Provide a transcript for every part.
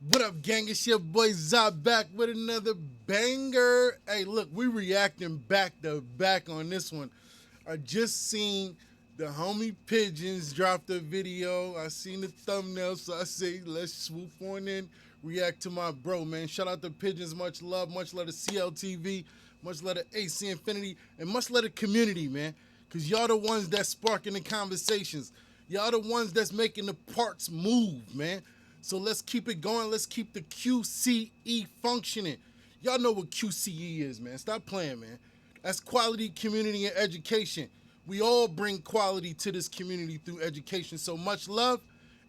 What up, gang? It's your boy ZaZa back with another banger. Hey, look, we reacting back to back on this one. I just seen the homie Pigeons drop the video. I seen the thumbnail, so I say let's swoop on in, react to my bro, man. Shout out to Pigeons, much love to CLTV, much love to AC Infinity, and much love to community, man. Cause y'all the ones that's sparking the conversations. Y'all the ones that's making the parts move, man. So let's keep it going. Let's keep the QCE functioning. Y'all know what QCE is, man. Stop playing, man. That's quality, community, and education. We all bring quality to this community through education. So much love.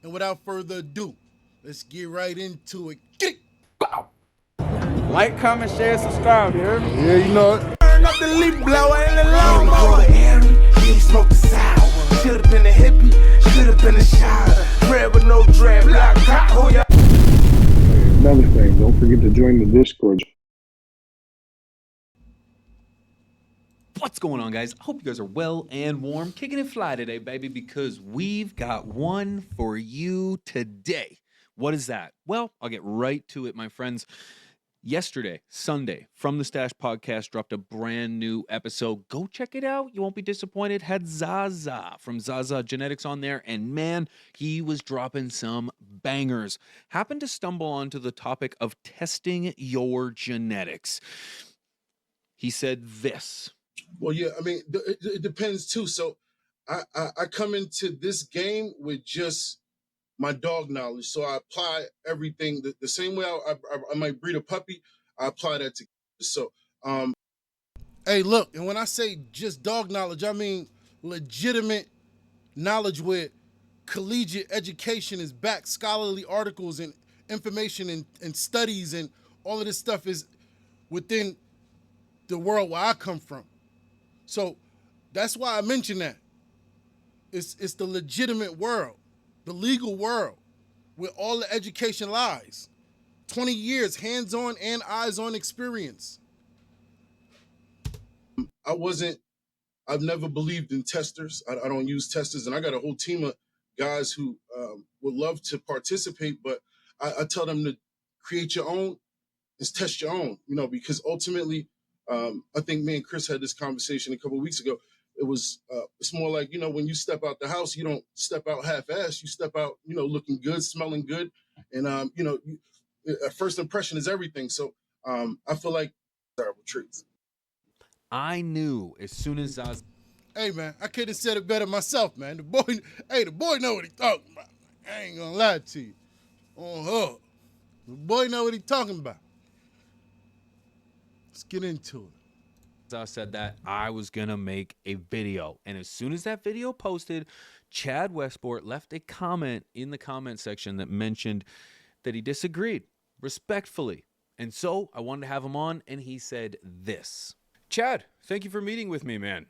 And without further ado, let's get right into it. Get it. Like, comment, share, subscribe, you heard me? Yeah, you know it. Turn up the leaf blower and the lawnmower. He smoked the sour. Should've been a hippie, should've been a shower. Bread with no dread, black cock, oh yeah. Another thing, don't forget to join the Discord. What's going on, guys? I hope you guys are well and warm, kicking it fly today, baby, because we've got one for you today. What is that? Well, I'll get right to it, my friends. Yesterday, Sunday, From the Stash podcast dropped a brand new episode. Go check it out. You won't be disappointed. Had ZaZa from ZaZa Genetics on there, and man, he was dropping some bangers. Happened to stumble onto the topic of testing your genetics. He said this. Well, yeah, I mean, it depends too. So I come into this game with just my dog knowledge. So I apply everything the same way I might breed a puppy. I apply that to. So, hey, look, and when I say just dog knowledge, I mean legitimate knowledge where collegiate education is backed, scholarly articles and information and studies and all of this stuff is within the world where I come from. So that's why I mention that. It's the legitimate world, the legal world, where all the education lies. 20 years, hands-on and eyes-on experience. I've never believed in testers. I don't use testers, and I got a whole team of guys who would love to participate, but I tell them to create your own, is test your own, because ultimately, I think me and Chris had this conversation a couple of weeks ago. It's more like, when you step out the house, you don't step out half-assed. You step out, looking good, smelling good. And, first impression is everything. So I feel like terrible treats. I knew as soon as ZaZa. Hey, man, I could have said it better myself, man. The boy know what he talking about. I ain't gonna lie to you. On her. The boy know what he talking about. Let's get into it. Said that I was gonna make a video, and as soon as that video posted, Chad Westport left a comment in the comment section that mentioned that he disagreed respectfully, and so I wanted to have him on, and he said this. Chad, thank you for meeting with me, man.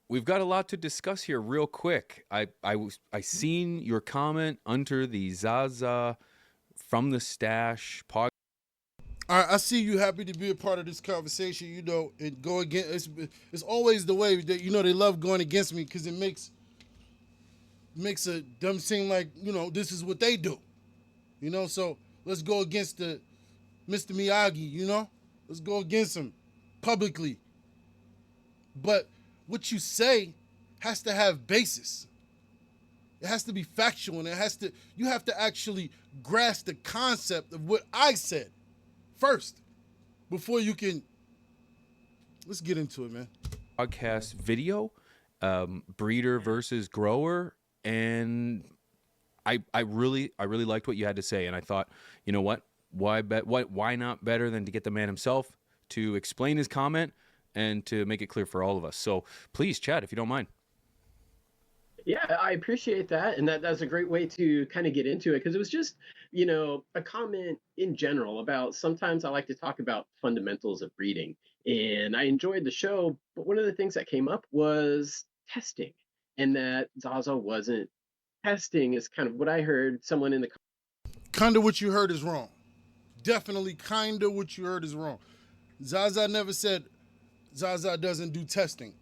We've got a lot to discuss here real quick. I seen your comment under the ZaZa From the Stash podcast. All right, I see you happy to be a part of this conversation, and go against. It's always the way that, they love going against me because it makes them seem like, this is what they do. So let's go against the Mr. Miyagi, Let's go against him publicly. But what you say has to have basis. It has to be factual, and you have to actually grasp the concept of what I said first before you can. Let's get into it, man. Podcast video, breeder versus grower, and I really liked what you had to say, and I thought, you know what, why not better than to get the man himself to explain his comment and to make it clear for all of us. So please, Chad, if you don't mind. Yeah, I appreciate that. And that's a great way to kind of get into it, because it was just, a comment in general about sometimes I like to talk about fundamentals of breeding. And I enjoyed the show, but one of the things that came up was testing, and that ZaZa wasn't testing is kind of what I heard someone in the. Kind of what you heard is wrong. Definitely kind of what you heard is wrong. ZaZa never said ZaZa doesn't do testing.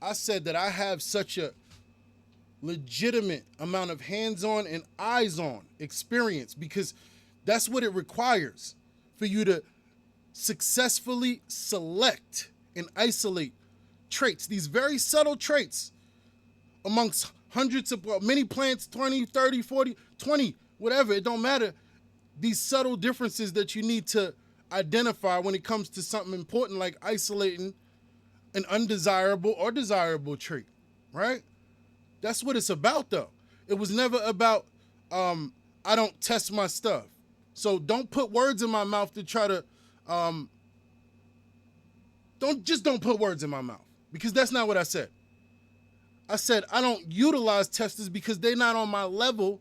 I said that I have such a legitimate amount of hands-on and eyes-on experience, because That's what it requires for you to successfully select and isolate traits, these very subtle traits amongst hundreds of many plants, 20, 30, 40, 20, whatever, it don't matter. These subtle differences that you need to identify when it comes to something important like isolating an undesirable or desirable trait, right? That's what it's about, though. It was never about I don't test my stuff. So don't put words in my mouth to try to don't put words in my mouth, because that's not what I said. I said I don't utilize testers because they're not on my level.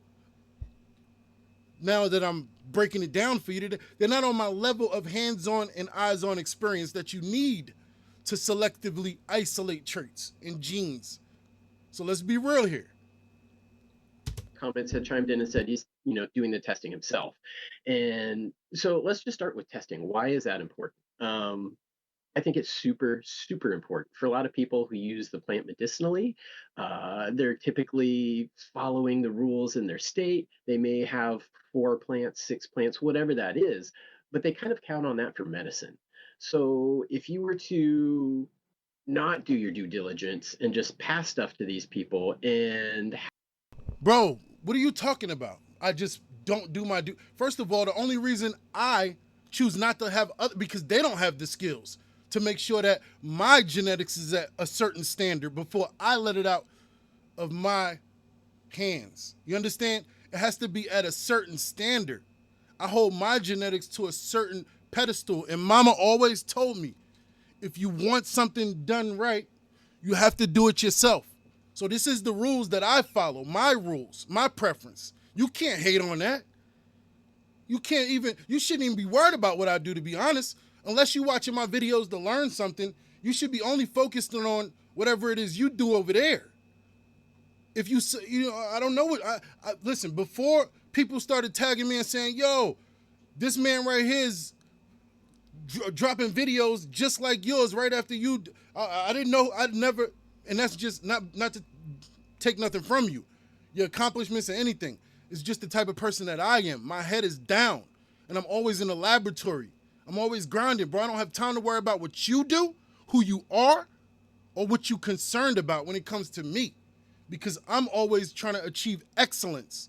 Now that I'm breaking it down for you today, they're not on my level of hands-on and eyes-on experience that you need to selectively isolate traits and genes. So let's be real here. Comments had chimed in and said he's, doing the testing himself. And so let's just start with testing. Why is that important? I think it's super, super important for a lot of people who use the plant medicinally. They're typically following the rules in their state. They may have 4 plants, 6 plants, whatever that is, but they kind of count on that for medicine. So if you were to not do your due diligence and just pass stuff to these people and Bro, what are you talking about? I just don't do my due. First of all, the only reason I choose not to have other, because they don't have the skills to make sure that my genetics is at a certain standard before I let it out of my hands. You understand? It has to be at a certain standard. I hold my genetics to a certain pedestal, and mama always told me, if you want something done right, you have to do it yourself. So this is the rules that I follow, my rules, my preference. You can't hate on that. You shouldn't even be worried about what I do, to be honest. Unless you're watching my videos to learn something, you should be only focused on whatever it is you do over there. If I don't know what, listen, before people started tagging me and saying, yo, this man right here is dropping videos just like yours right after you, I didn't know, I'd never, and that's just not to take nothing from you, your accomplishments or anything. It's just the type of person that I am. My head is down, and I'm always in the laboratory. I'm always grounded, bro. I don't have time to worry about what you do, who you are, or what you concerned about when it comes to me, because I'm always trying to achieve excellence.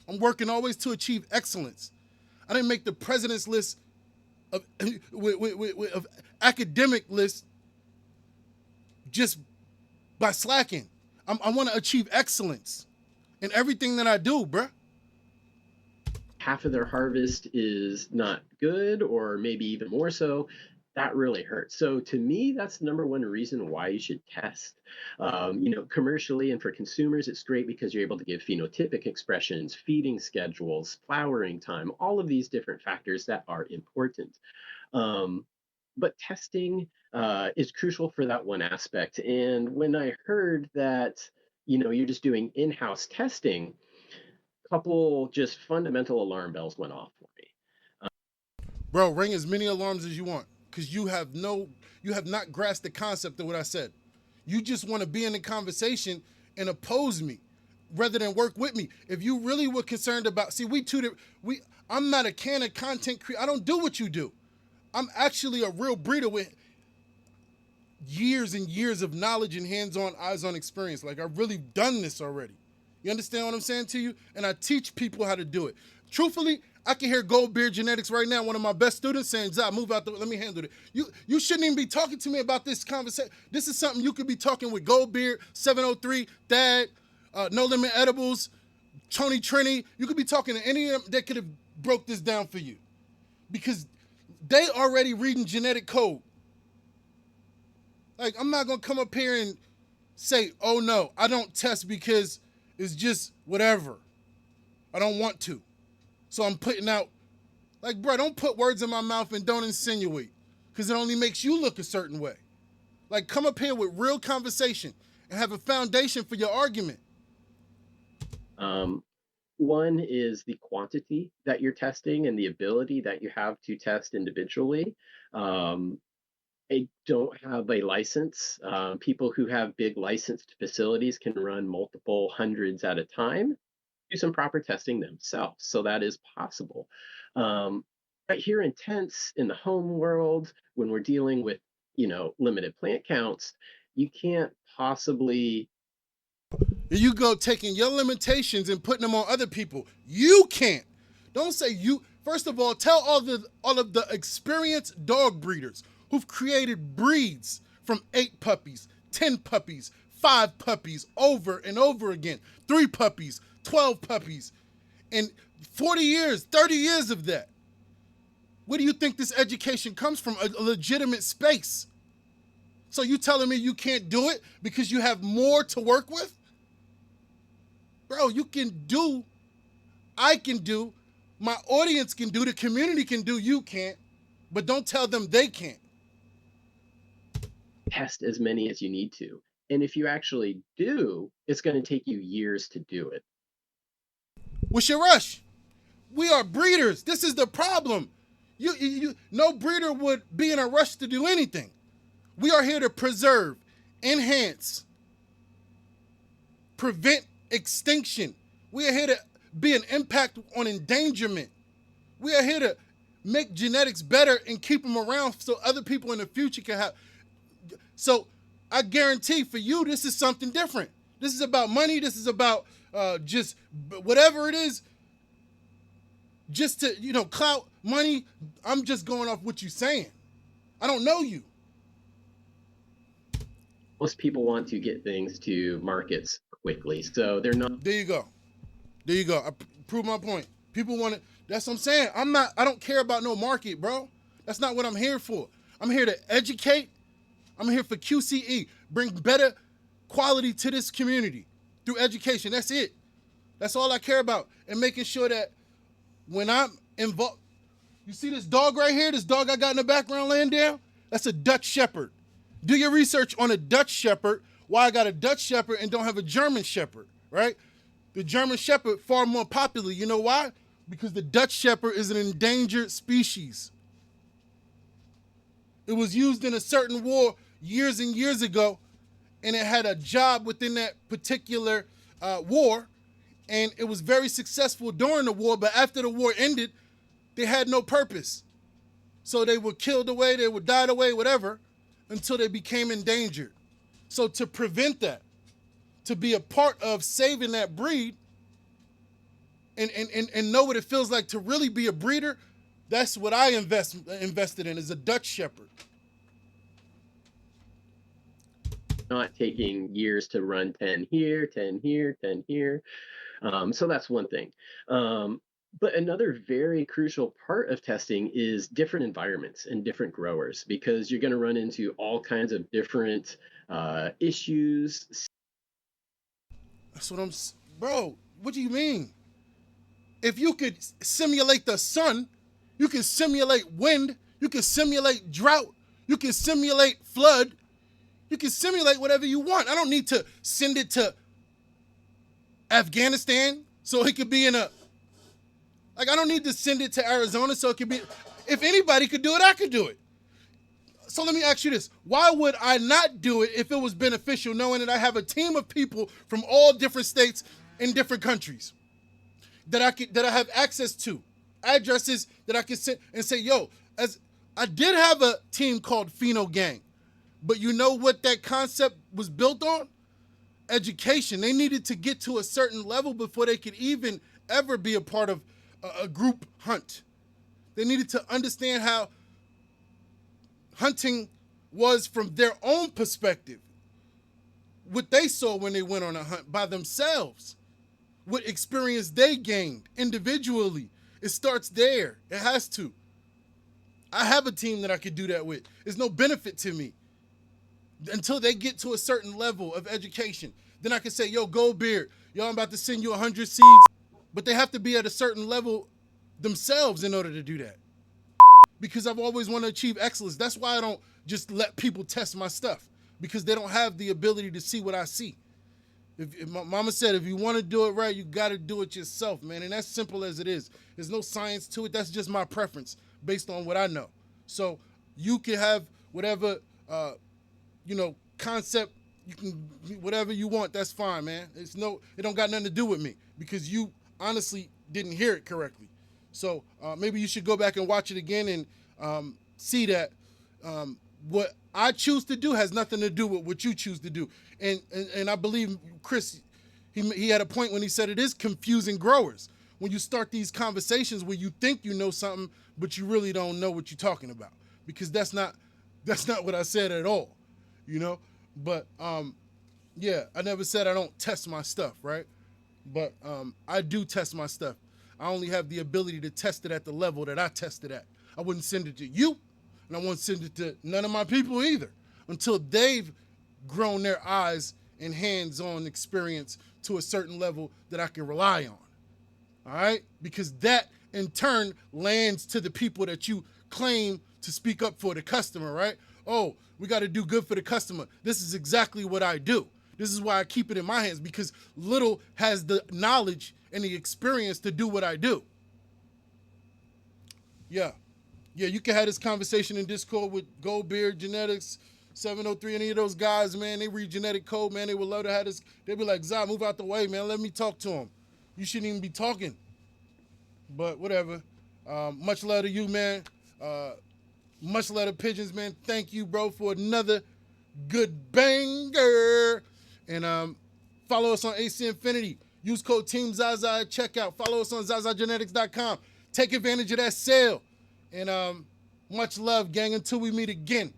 I'm working always to achieve excellence. I didn't make the president's list of academic list just by slacking. I want to achieve excellence in everything that I do, bruh. half of their harvest is not good, or maybe even more so, that really hurts. So to me, that's the number one reason why you should test. Commercially and for consumers, it's great because you're able to give phenotypic expressions, feeding schedules, flowering time, all of these different factors that are important. But testing is crucial for that one aspect. And when I heard that, you're just doing in-house testing, couple just fundamental alarm bells went off for me. Bro, ring as many alarms as you want, because you have not grasped the concept of what I said. You just want to be in the conversation and oppose me rather than work with me. If you really were concerned about, see, I'm not a can of content creator. I don't do what you do. I'm actually a real breeder with years and years of knowledge and hands-on, eyes-on experience. Like, I've really done this already. You understand what I'm saying to you? And I teach people how to do it. Truthfully, I can hear Gold Beard Genetics right now, one of my best students, saying, "ZaZa, move out let me handle it." You shouldn't even be talking to me about this conversation. This is something you could be talking with Gold Beard, 703, Dad, No Limit Edibles, Tony Trini. You could be talking to any of them that could have broke this down for you, because they already reading genetic code. Like, I'm not going to come up here and say, oh no, I don't test because it's just whatever. I don't want to. So I'm putting out, like, bro, don't put words in my mouth and don't insinuate, because it only makes you look a certain way. Like, come up here with real conversation and have a foundation for your argument. One is the quantity that you're testing and the ability that you have to test individually. I don't have a license. People who have big licensed facilities can run multiple hundreds at a time. do some proper testing themselves. So that is possible. Um, right here in tents in the home world, when we're dealing with, limited plant counts, you can't possibly. You go taking your limitations and putting them on other people. You can't. Don't say you. First of all, tell all of the experienced dog breeders who've created breeds from 8 puppies, 10 puppies, 5 puppies over and over again, 3 puppies, 12 puppies, and 40 years, 30 years of that. Where do you think this education comes from? A legitimate space. So you telling me you can't do it because you have more to work with? Bro, you can do, I can do, my audience can do, the community can do, you can't. But don't tell them they can't. Test as many as you need to. And if you actually do, it's going to take you years to do it. What's your rush? We are breeders. This is the problem. No breeder would be in a rush to do anything. We are here to preserve, enhance, prevent extinction. We are here to be an impact on endangerment. We are here to make genetics better and keep them around so other people in the future can have. So I guarantee for you, this is something different. This is about money. This is about just whatever it is, just to, clout, money. I'm just going off what you're saying. I don't know you. Most people want to get things to markets quickly, so they're not. There you go. I prove my point. People want it. That's what I'm saying. I don't care about no market, bro. That's not what I'm here for. I'm here to educate. I'm here for QCE. Bring better quality to this community through education. That's it. That's all I care about. And making sure that when I'm involved, you see this dog right here, this dog I got in the background laying down? That's a Dutch Shepherd. Do your research on a Dutch Shepherd, why I got a Dutch Shepherd and don't have a German Shepherd, right? The German Shepherd, far more popular. You know why? Because the Dutch Shepherd is an endangered species. It was used in a certain war years and years ago, and it had a job within that particular war, and it was very successful during the war, but after the war ended, they had no purpose. So they were killed away, they were died away, whatever, until they became endangered. So to prevent that, to be a part of saving that breed and know what it feels like to really be a breeder, that's what I invested in, is a Dutch Shepherd. Not taking years to run 10 here, 10 here, 10 here. So that's one thing. But another very crucial part of testing is different environments and different growers, because you're going to run into all kinds of different issues. That's what bro, what do you mean? If you could simulate the sun, you can simulate wind, you can simulate drought, you can simulate flood, you can simulate whatever you want. I don't need to send it to Afghanistan so it could be in I don't need to send it to Arizona so it could be, if anybody could do it, I could do it. So let me ask you this. Why would I not do it if it was beneficial, knowing that I have a team of people from all different states in different countries that I have access to, addresses that I can send and say, yo, as I did have a team called Pheno Gang, but you know what that concept was built on? Education. They needed to get to a certain level before they could even ever be a part of a group hunt. They needed to understand how hunting was from their own perspective, what they saw when they went on a hunt by themselves, what experience they gained individually. It starts there. It has to. I have a team that I could do that with. There's no benefit to me until they get to a certain level of education. Then I can say, yo, Goldbeard, yo, I'm about to send you 100 seeds. But they have to be at a certain level themselves in order to do that. Because I've always wanted to achieve excellence. That's why I don't just let people test my stuff, because they don't have the ability to see what I see. If my mama said, if you want to do it right, you got to do it yourself, man. And that's simple as it is. There's no science to it. That's just my preference based on what I know. So you can have whatever, concept, you can, whatever you want, that's fine, man. It don't got nothing to do with me, because honestly didn't hear it correctly. So maybe you should go back and watch it again and see that what I choose to do has nothing to do with what you choose to do. And I believe Chris, he had a point when he said it is confusing growers. When you start these conversations where you think you know something, but you really don't know what you're talking about, because that's not what I said at all, you know. But yeah, I never said I don't test my stuff, right? But I do test my stuff. I only have the ability to test it at the level that I test it at. I wouldn't send it to you, and I wouldn't send it to none of my people either until they've grown their eyes and hands-on experience to a certain level that I can rely on. All right? Because that in turn lands to the people that you claim to speak up for the customer, right? Oh, we got to do good for the customer. This is exactly what I do. This is why I keep it in my hands, because little has the knowledge and the experience to do what I do. Yeah, you can have this conversation in Discord with Goldbeard Genetics, 703, any of those guys, man. They read genetic code, man. They would love to have this. They'd be like, ZaZa, move out the way, man. Let me talk to him. You shouldn't even be talking. But whatever. Much love to you, man. Much love to Pigeons, man. Thank you, bro, for another good banger. And follow us on AC Infinity. Use code Team ZaZa at checkout. Follow us on ZaZagenetics.com. Take advantage of that sale. And much love, gang, until we meet again.